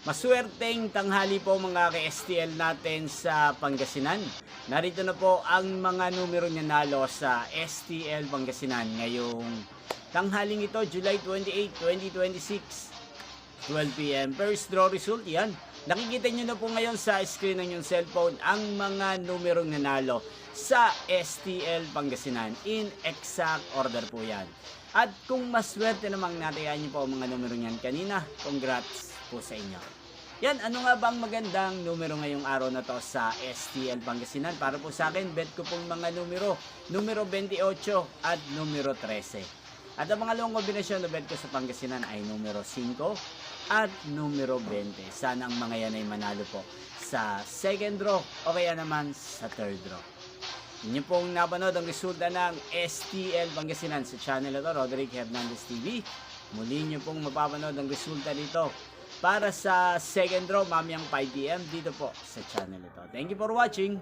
Maswerteng tanghali po mga ka-STL natin sa Pangasinan. Narito na po ang mga numero nanalo sa STL Pangasinan ngayong tanghaling ito, July 28, 2026, 12 p.m. First draw result, yan. Nakikita nyo na po ngayon sa screen ng yung cellphone ang mga numerong nanalo sa STL Pangasinan. In exact order po yan. At kung maswerte namang natayaan nyo po ang mga numero niyan kanina, congrats po sa inyo. Yan, ano nga ba ang magandang numero ngayong araw na to sa STL Pangasinan? Para po sa akin, bet ko pong mga numero 28 at numero 13. At ang mga long kombinasyon na bet ko sa Pangasinan ay numero 5 at numero 20. Sana ang mga yan ay manalo po sa second draw o kaya naman sa third draw. Inyo pong napanood ang resulta ng STL Pangasinan sa channel ito, Roderick Hernandez TV. Muli nyo pong mapapanood ang resulta nito para sa second draw mamayang 5 p.m. dito po sa channel ito. Thank you for watching!